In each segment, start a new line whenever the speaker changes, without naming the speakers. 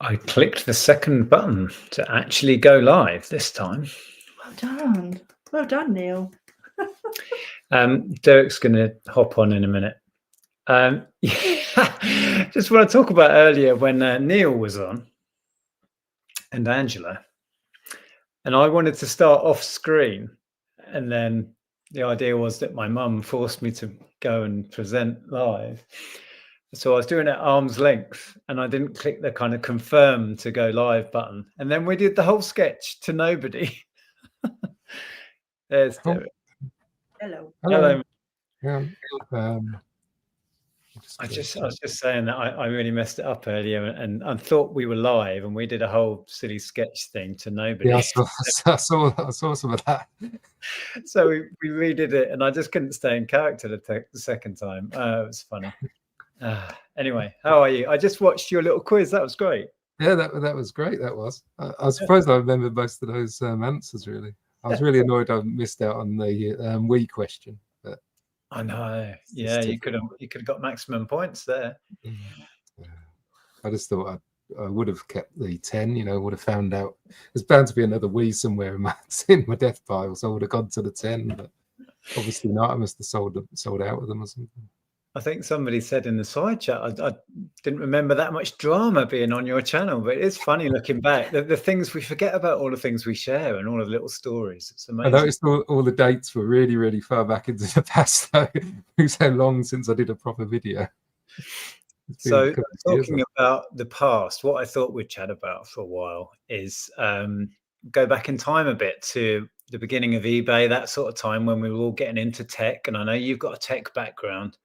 I clicked the second button to actually go live this time.
Well done. Well done, Neil.
Derek's going to hop on in a minute. Just want to talk about earlier when Neil was on and Angela, and I wanted to start off screen, and then the idea was that my mum forced me to go and present live. So I was doing it at arm's length, and I didn't click the kind of confirm to go live button. And then we did the whole sketch to nobody. There's Derek.
Hello.
Hello.
Yeah.
I was just saying that I really messed it up earlier, and I thought we were live, and we did a whole silly sketch thing to nobody.
Yeah, I saw some of that.
So we redid it, and I just couldn't stay in character the second time. It was funny. Anyway, how are you? I just watched your little quiz. That was great.
Yeah, that was great. That was. I suppose I remember most of those answers. Really, I was really annoyed I missed out on the we question. But
I know. Yeah, you could have got maximum points there.
Yeah. I just thought I would have kept the 10. Would have found out there's bound to be another we somewhere in my death pile, so I would have gone to the 10. But obviously not. I must have sold out with them or something.
I think somebody said in the side chat, I didn't remember that much drama being on your channel, but it's funny looking back. The things we forget about, all the things we share and all the little stories. It's amazing.
I noticed all the dates were really, really far back into the past, though. It was so long since I did a proper video.
So talking about the past, what I thought we'd chat about for a while is go back in time a bit to the beginning of eBay, that sort of time when we were all getting into tech. And I know you've got a tech background.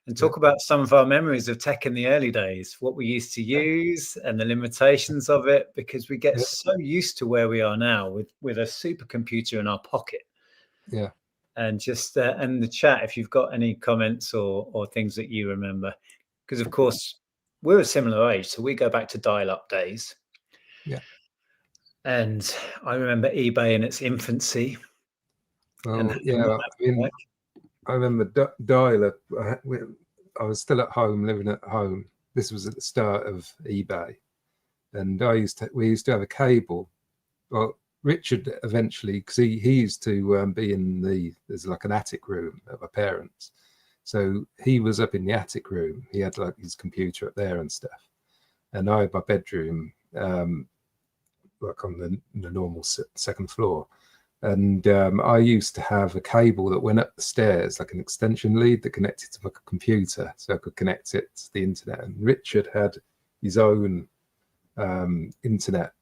And talk about some of our memories of tech in the early days, what we used to use and the limitations of it, because we get so used to where we are now with a supercomputer in our pocket.
Yeah.
And just and the chat, if you've got any comments or things that you remember, because of course we're a similar age, so we go back to dial-up days.
Yeah.
And I remember eBay in its infancy.
Well, yeah, I remember dial-up. I was still at home, living at home. This was at the start of eBay, and we used to have a cable. Well, Richard eventually, because he used to be in there's like an attic room at my parents', so he was up in the attic room. He had like his computer up there and stuff, and I had my bedroom, like on the normal second floor. And I used to have a cable that went up the stairs, like an extension lead that connected to my computer, so I could connect it to the internet. And Richard had his own internet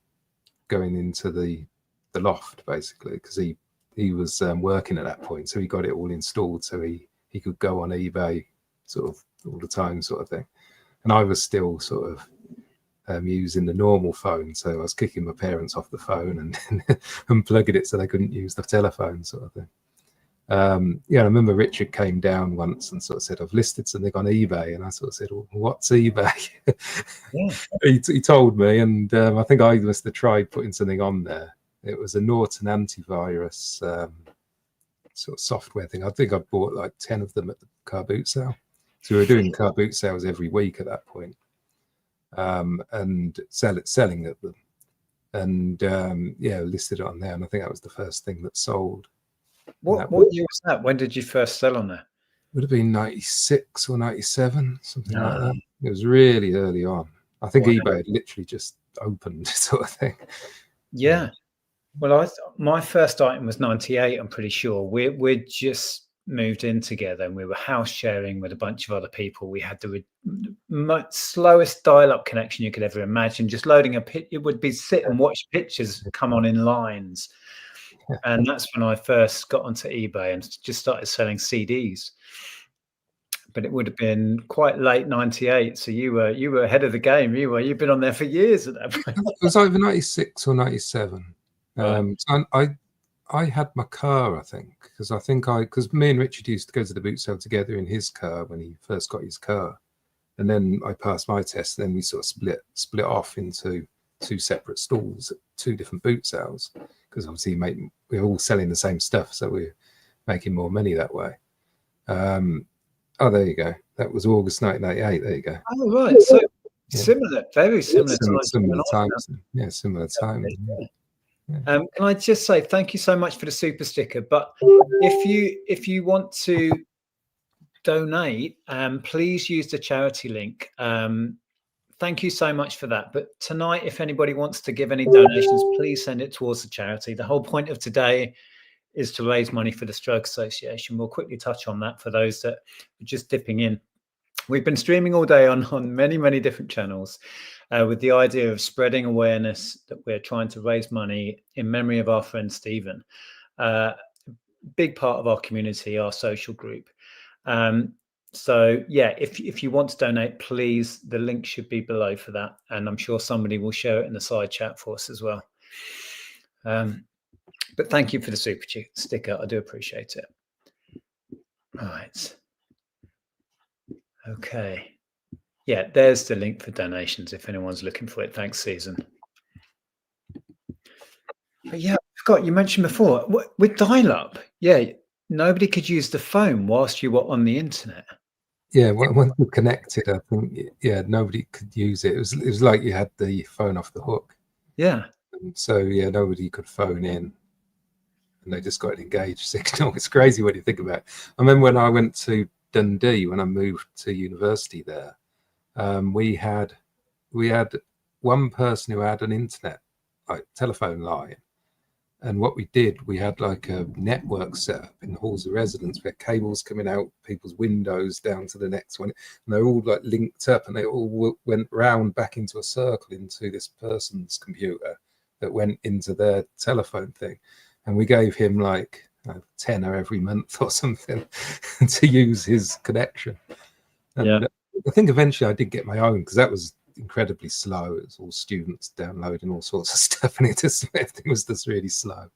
going into the loft, basically, because he was working at that point, so he got it all installed, so he could go on eBay sort of all the time, sort of thing. And I was still sort of using the normal phone, so I was kicking my parents off the phone and unplugging it so they couldn't use the telephone, sort of thing. I remember Richard came down once and sort of said, "I've listed something on eBay," and I sort of said, "Well, what's eBay?" He told me, and I think I must have tried putting something on there. It was a Norton antivirus sort of software thing. I think I bought like 10 of them at the car boot sale. So we were doing car boot sales every week at that point. And selling at them, and listed it on there, and I think that was the first thing that sold.
What year was that? When did you first sell on there?
Would have been 96 or 97, something like that. It was really early on. I think eBay had literally just opened, sort of thing.
Yeah. Well, my first item was 98. I'm pretty sure we'd just moved in together, and we were house sharing with a bunch of other people. We had the slowest dial-up connection you could ever imagine. Just loading it would be sit and watch pictures come on in lines. And that's when I first got onto eBay and just started selling CDs. But it would have been quite late 98. So you were ahead of the game. You've been on there for years at that point.
It was either 96 or 97.
Right.
So I had my car, I think, because me and Richard used to go to the boot sale together in his car when he first got his car, and then I passed my test. Then we sort of split off into two separate stalls at two different boot sales, because obviously we're all selling the same stuff, so we're making more money that way. There you go. That was August 1998. There you go.
Oh right. So Similar, very similar times.
Similar times. Yeah, similar times.
Can I just say thank you so much for the super sticker? But if you want to donate, please use the charity link. Thank you so much for that. But tonight, if anybody wants to give any donations, please send it towards the charity. The whole point of today is to raise money for the Stroke Association. We'll quickly touch on that for those that are just dipping in. We've been streaming all day on many different channels with the idea of spreading awareness that we're trying to raise money in memory of our friend Stephen. Big part of our community, our social group. So yeah, if you want to donate, please, the link should be below for that, and I'm sure somebody will share it in the side chat for us as well. But thank you for the super sticker. I do appreciate it. All right. Okay. Yeah, there's the link for donations if anyone's looking for it. Thanks, Susan. But yeah, Scott, you mentioned before with dial-up, yeah, nobody could use the phone whilst you were on the internet.
Yeah, once you connected, I think, yeah, nobody could use it. It was like you had the phone off the hook.
Yeah.
And so yeah, nobody could phone in, and they just got an engaged signal. It's crazy when you think about it. I remember when I went to Dundee, when I moved to university there, we had one person who had an internet, like telephone line. And what we did, we had like a network set up in the halls of residence. We had cables coming out people's windows down to the next one. And they're all like linked up, and they all went round back into a circle into this person's computer that went into their telephone thing. And we gave him like a tenner every month or something to use his connection. And
yeah.
I think eventually I did get my own, because that was incredibly slow. It was all students downloading all sorts of stuff, and everything was just really slow.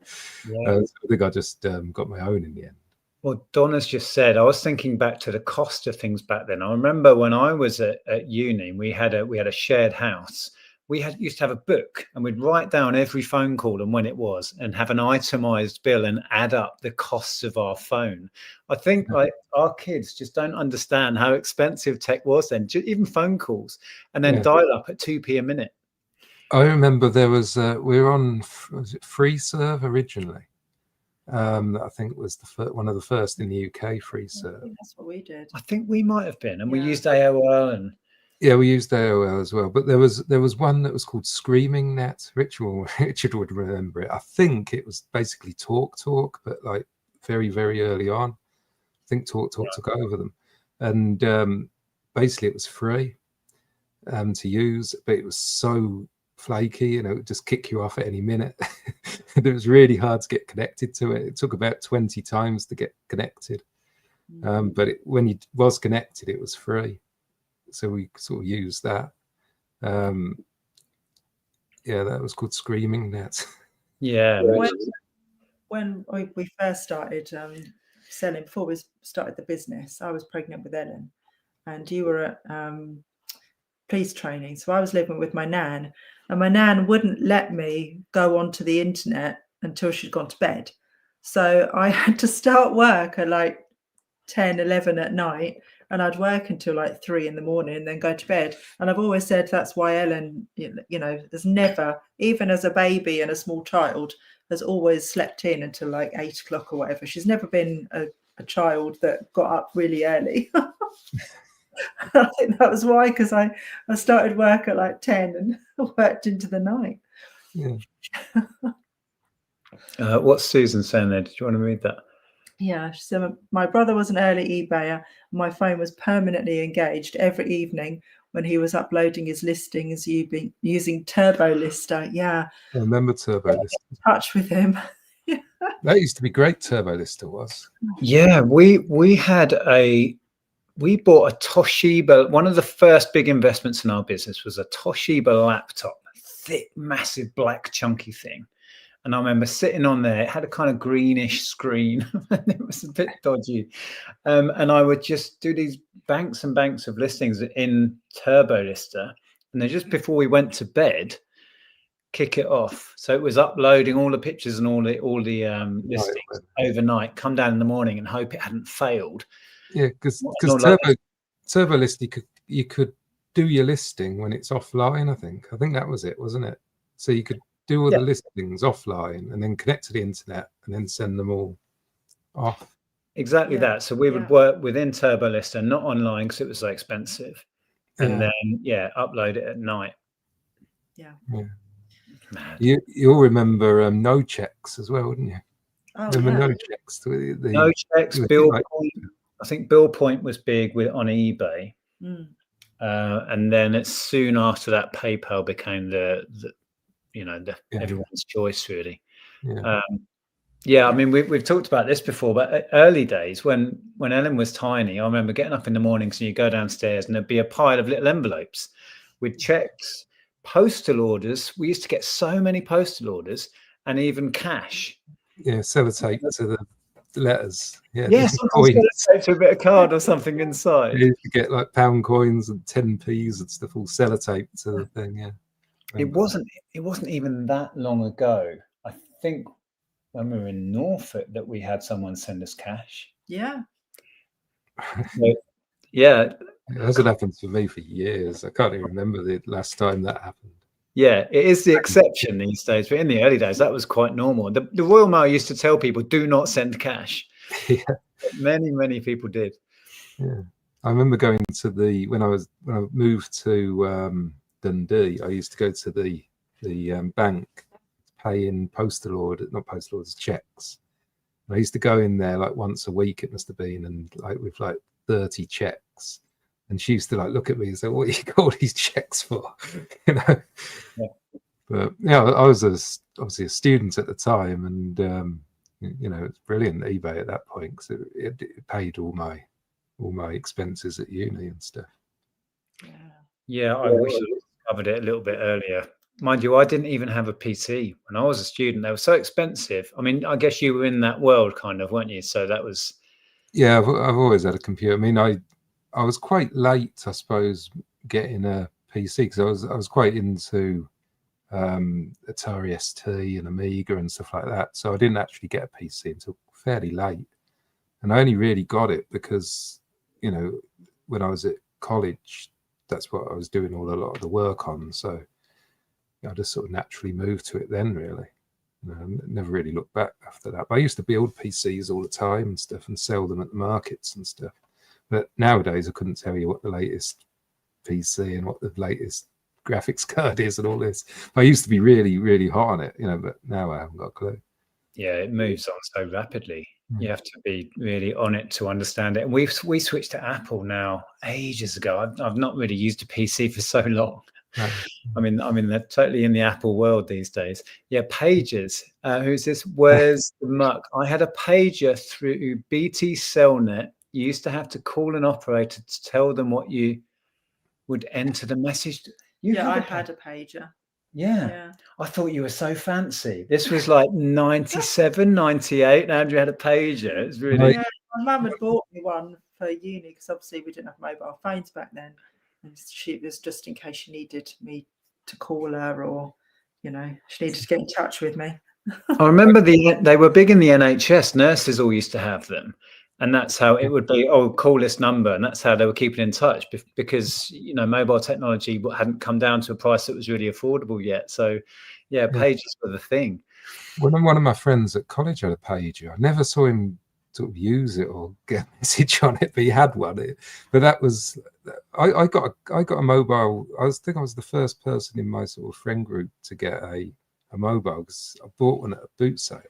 Yeah.
So I think I just got my own in the end.
Well, Donna's just said, I was thinking back to the cost of things back then. I remember when I was at uni, we had a shared house. We used to have a book, and we'd write down every phone call and when it was, and have an itemized bill and add up the costs of our phone. I think like our kids just don't understand how expensive tech was then, even phone calls, and then dial up at 2p a minute.
I remember there was we were on, was it FreeServe originally? I think it was one of the first in the UK, FreeServe.
That's what we did.
I think we might have been, and we used AOL and.
Yeah, we used AOL as well, but there was one that was called Screaming Net. Richard would remember it. I think it was basically Talk, but like very early on. I think Talk took over them, and basically it was free to use, but it was so flaky, and it would just kick you off at any minute. It was really hard to get connected to it. It took about 20 times to get connected, but when you was connected, it was free. So we sort of used that. Yeah, that was called Screaming Net.
Yeah.
When we first started selling, before we started the business, I was pregnant with Ellen, and you were at police training. So I was living with my nan, and my nan wouldn't let me go onto the internet until she'd gone to bed. So I had to start work at like 10, 11 at night, and I'd work until like 3 in the morning and then go to bed. And I've always said that's why Ellen, has never, even as a baby and a small child, has always slept in until like 8 o'clock or whatever. She's never been a child that got up really early. I think that was why, because I started work at like 10 and worked into the night.
Yeah.
What's Susan saying there? Did you want to read that?
Yeah, so my brother was an early eBayer. My phone was permanently engaged every evening when he was uploading his listings using Turbo Lister. Yeah,
I remember Turbo Lister.
Touch with him.
That used to be great. Turbo Lister was.
Yeah, we bought a Toshiba. One of the first big investments in our business was a Toshiba laptop, thick, massive, black, chunky thing. And I remember sitting on there. It had a kind of greenish screen. It was a bit dodgy. And I would just do these banks and banks of listings in Turbo Lister. And then just before we went to bed, kick it off. So it was uploading all the pictures and all the listings overnight, come down in the morning and hope it hadn't failed.
Yeah, because Turbo Lister, you could do your listing when it's offline. I think that was it, wasn't it? So you could do all the listings offline and then connect to the internet and then send them all off.
Exactly that. So we would work within TurboLister, not online because it was so expensive, and then upload it at night.
Yeah.
Mad. You'll remember no checks as well, wouldn't you?
Oh,
remember no checks?
No checks. Bill Point. I think Bill Point was big on eBay, and then it's soon after that PayPal became the everyone's choice really. I mean, we've talked about this before, but early days when Ellen was tiny, I remember getting up in the mornings and you go downstairs and there'd be a pile of little envelopes with checks, postal orders. We used to get so many postal orders and even cash.
Yeah, sellotape to the letters. Yeah,
sometimes sellotape to a bit of card or something inside.
You get like pound coins and 10p's and stuff all sellotape to the thing. Yeah,
it wasn't even that long ago. I think when we were in Norfolk that we had someone send us cash.
Yeah.
So, yeah.
It hasn't happened to me for years. I can't even remember the last time that happened.
Yeah, it is the exception these days, but in the early days, that was quite normal. The Royal Mail used to tell people, do not send cash.
Yeah.
Many people did.
Yeah. I remember going to when I moved to Dundee, I used to go to the bank, pay in not postal orders, checks. And I used to go in there like once a week, it must have been, and like with like 30 checks. And she used to like look at me and say, "What do you got all these checks for?" you know.
Yeah.
But I was obviously a student at the time, and it's brilliant eBay at that point because it paid all my expenses at uni and stuff.
Yeah, I wish I covered it a little bit earlier. Mind you, I didn't even have a PC when I was a student. They were so expensive. I mean, I guess you were in that world kind of, weren't you? So that was.
Yeah, I've always had a computer. I mean, I was quite late, I suppose, getting a PC because I was quite into Atari ST and Amiga and stuff like that. So I didn't actually get a PC until fairly late, and I only really got it because when I was at college, that's what I was doing a lot of the work on. So I just sort of naturally moved to it then, really. Never really looked back after that. But I used to build PCs all the time and stuff and sell them at the markets and stuff. But nowadays, I couldn't tell you what the latest PC and what the latest graphics card is and all this. I used to be really, really hot on it, but now I haven't got a clue.
Yeah, it moves on so rapidly. You have to be really on it to understand it. And we switched to Apple now ages ago. I've not really used a PC for so long. I mean, they're totally in the Apple world these days. Yeah, Pages. Who's this? Where's the muck? I had a pager through BT Cellnet. You used to have to call an operator to tell them what you would enter the message.
I had a pager.
Yeah. I thought you were so fancy. This was like 97, 98. Andrew had a pager. It's really.
Yeah, my mum had bought me one for uni because obviously we didn't have mobile phones back then. And she was just in case she needed me to call her or, she needed to get in touch with me.
I remember they were big in the NHS. Nurses all used to have them. And that's how it would be, call this number. And that's how they were keeping in touch because, mobile technology hadn't come down to a price that was really affordable yet. So, pages were the thing.
One of my friends at college had a pager. I never saw him sort of use it or get a message on it, but he had one. But that was, I got a mobile. I think I was the first person in my sort of friend group to get a mobile because I bought one at a boot sale.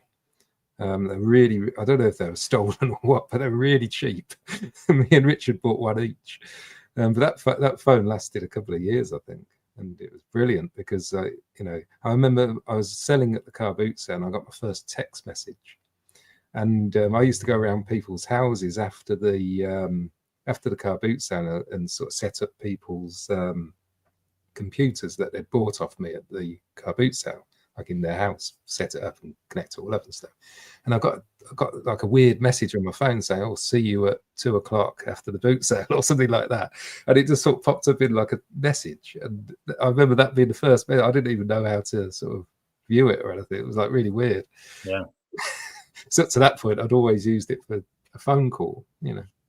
They're really, I don't know if they were stolen or what, but they're really cheap. Me and Richard bought one each. But that phone lasted a couple of years, I think. And it was brilliant because, I remember I was selling at the car boot sale and I got my first text message. And I used to go around people's houses after the car boot sale and sort of set up people's computers that they'd bought off me at the car boot sale, like in their house, set it up and connect it all up and stuff. And I got like a weird message on my phone saying, "I'll see you at 2:00 after the boot sale," or something like that. And it just sort of popped up in like a message. And I remember that being the first. I didn't even know how to sort of view it or anything. It was like really weird.
Yeah.
So to that point, I'd always used it for a phone call,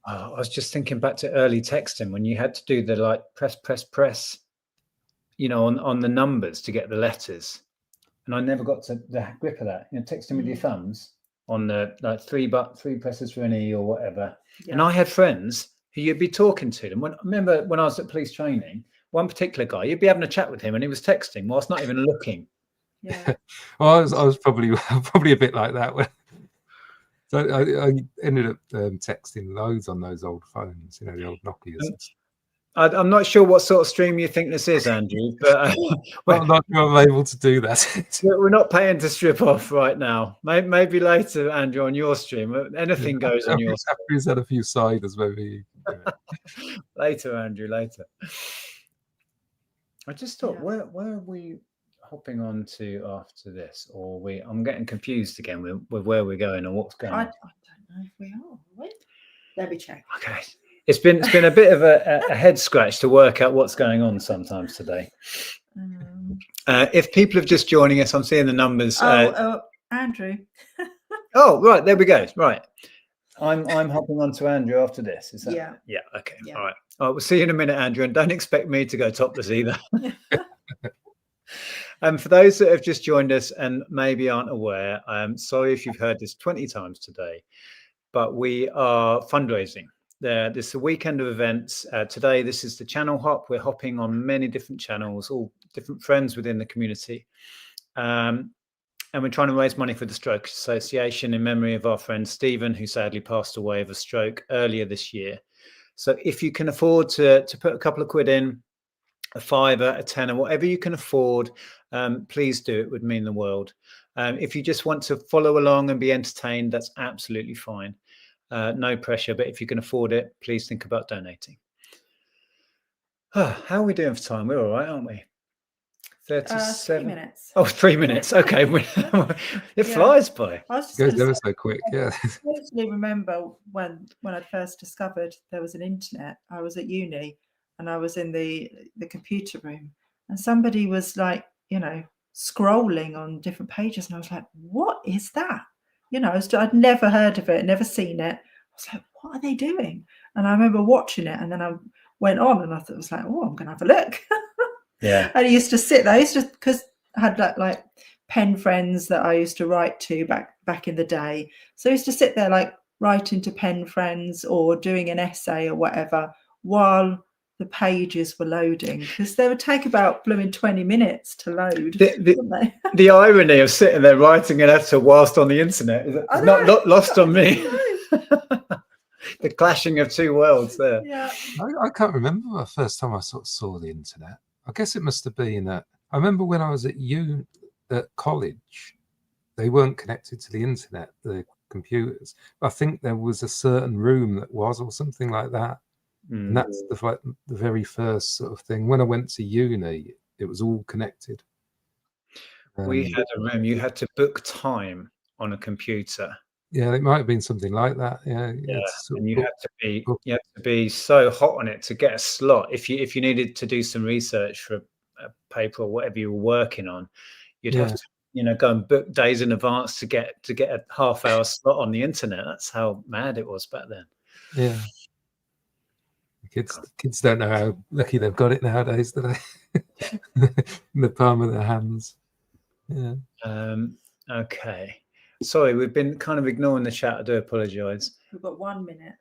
I was just thinking back to early texting when you had to do the like press, you know, on the numbers to get the letters. And I never got to the grip of that. You know, texting with your thumbs on the like three presses for an E or whatever. Yeah. And I had friends who you'd be talking to them. I remember when I was at police training, one particular guy, you'd be having a chat with him and he was texting whilst not even looking.
Yeah.
Well, I was probably a bit like that. So I ended up texting loads on those old phones, you know, the old Nokias.
I'm not sure what sort of stream you think this is, Andrew, but
I'm not sure I'm able to do that.
We're not paying to strip off right now. Maybe later, Andrew, on your stream. Anything goes on your stream.
He's had a few ciders, maybe.
Later, Andrew, later. I just thought, where are we hopping on to after this? Or I'm getting confused again with where we're going and what's going on.
I don't know if we are. Let me check.
Okay. It's been a bit of a head scratch to work out what's going on sometimes today. If people are just joining us, I'm seeing the numbers.
Andrew.
Oh, right, there we go. Right, I'm hopping on to Andrew after this. Is that? Yeah. Okay. Yeah. All right. We'll see you in a minute, Andrew, and don't expect me to go topless either. For those that have just joined us and maybe aren't aware, I'm sorry if you've heard this 20 times today, but we are fundraising. This is a weekend of events. Today, this is the channel hop. We're hopping on many different channels, all different friends within the community. And we're trying to raise money for the Stroke Association in memory of our friend Stephen, who sadly passed away of a stroke earlier this year. So if you can afford to put a couple of quid in, a £5, a £10, whatever you can afford, please do. It would mean the world. If you just want to follow along and be entertained, that's absolutely fine. No pressure, but if you can afford it, please think about donating. How are we doing for time? We're all right, aren't we? 37
3 minutes.
Oh, 3 minutes. Okay. It flies by.
It goes ever so quick. Yeah.
I totally remember when I first discovered there was an internet. I was at uni and I was in the computer room and somebody was like, you know, scrolling on different pages and I was like, what is that? You know, I'd never heard of it, never seen it. I was like, what are they doing? And I remember watching it and then I went on and I thought, it was like, oh, I'm going to have a look.
Yeah.
And I used to sit there. I used to, because I had like pen friends that I used to write to back in the day. So I used to sit there like writing to pen friends or doing an essay or whatever while the pages were loading, because they would take about blooming 20 minutes to load.
The irony of sitting there writing an essay whilst on the internet is not lost on me. The clashing of two worlds there.
Yeah.
I can't remember the first time I sort of saw the internet. I guess it must have been I remember when I was at college, they weren't connected to the internet, the computers. I think there was a certain room that was, or something like that. And that's the very first sort of thing. When I went to uni, it was all connected.
We had a room. You had to book time on a computer.
Yeah, it might have been something like that. Yeah.
And you had to be so hot on it to get a slot. If you needed to do some research for a paper or whatever you were working on, you'd have to, you know, go and book days in advance to get a half-hour slot on the internet. That's how mad it was back then.
Yeah. Kids don't know how lucky they've got it nowadays, do they? In the palm of their hands. Yeah.
Okay. Sorry, we've been kind of ignoring the chat. I do apologise.
We've got 1 minute.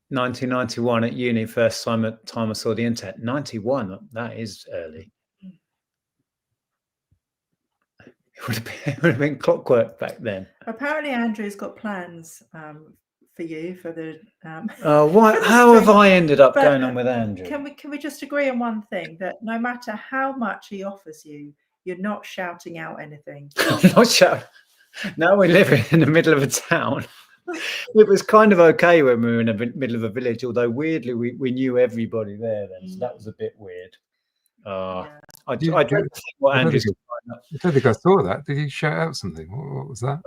1991 at uni, first time I saw the internet. 91, that is early. It would have been clockwork back then.
Apparently, Andrew's got plans for you for the.
How have I ended up going on with Andrew?
Can we just agree on one thing, that no matter how much he offers you, you're not shouting out anything.
I'm not shouting. Now we live in the middle of a town. It was kind of okay when we were in the middle of a village, although weirdly we knew everybody there then, so that was a bit weird. I don't think what Andrew's.
I don't think I saw that. Did you shout out something? What was that?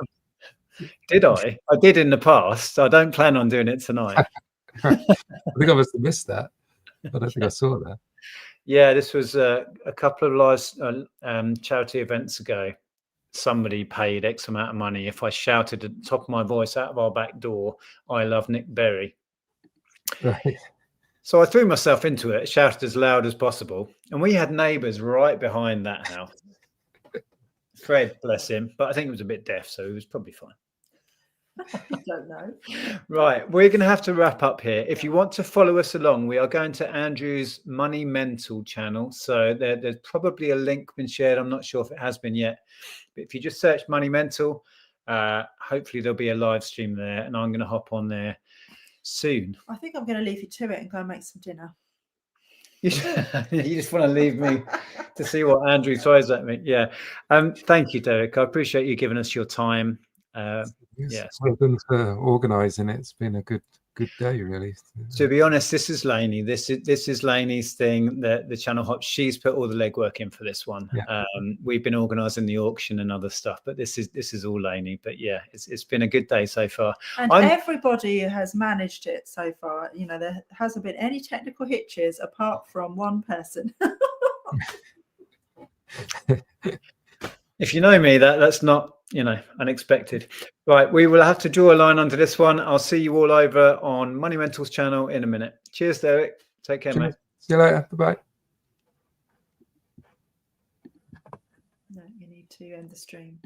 Did I? I did in the past. I don't plan on doing it tonight.
I think I must have missed that. I don't think I saw that.
Yeah, this was a couple of live charity events ago. Somebody paid X amount of money if I shouted at the top of my voice out of our back door, "I love Nick Berry."
Right.
So I threw myself into it, shouted as loud as possible, and we had neighbours right behind that house. Fred, bless him, but I think he was a bit deaf, so he was probably fine.
I don't know.
Right, we're going to have to wrap up here. If you want to follow us along, we are going to Andrew's Money Mental channel. So there's probably a link been shared. I'm not sure if it has been yet, but if you just search Money Mental, hopefully there'll be a live stream there, and I'm going to hop on there soon.
I think I'm going to leave you to it and go and make some dinner.
You just want to leave me to see what Andrew throws at me. Yeah. Thank you, Derek. I appreciate you giving us your time.
Yes, well done for organising it. It's been a good day, really.
To be honest, this is Lainey. This is Lainey's thing. The channel hop. She's put all the legwork in for this one.
Yeah.
We've been organising the auction and other stuff, but this is all Lainey. But yeah, it's been a good day so far.
And everybody has managed it so far. You know, there hasn't been any technical hitches apart from one person.
If you know me, that's not, unexpected. Right, we will have to draw a line under this one. I'll see you all over on Money Mental's channel in a minute. Cheers, Derek. Take care, mate.
See you later. Bye-bye.
No, you need to end the stream.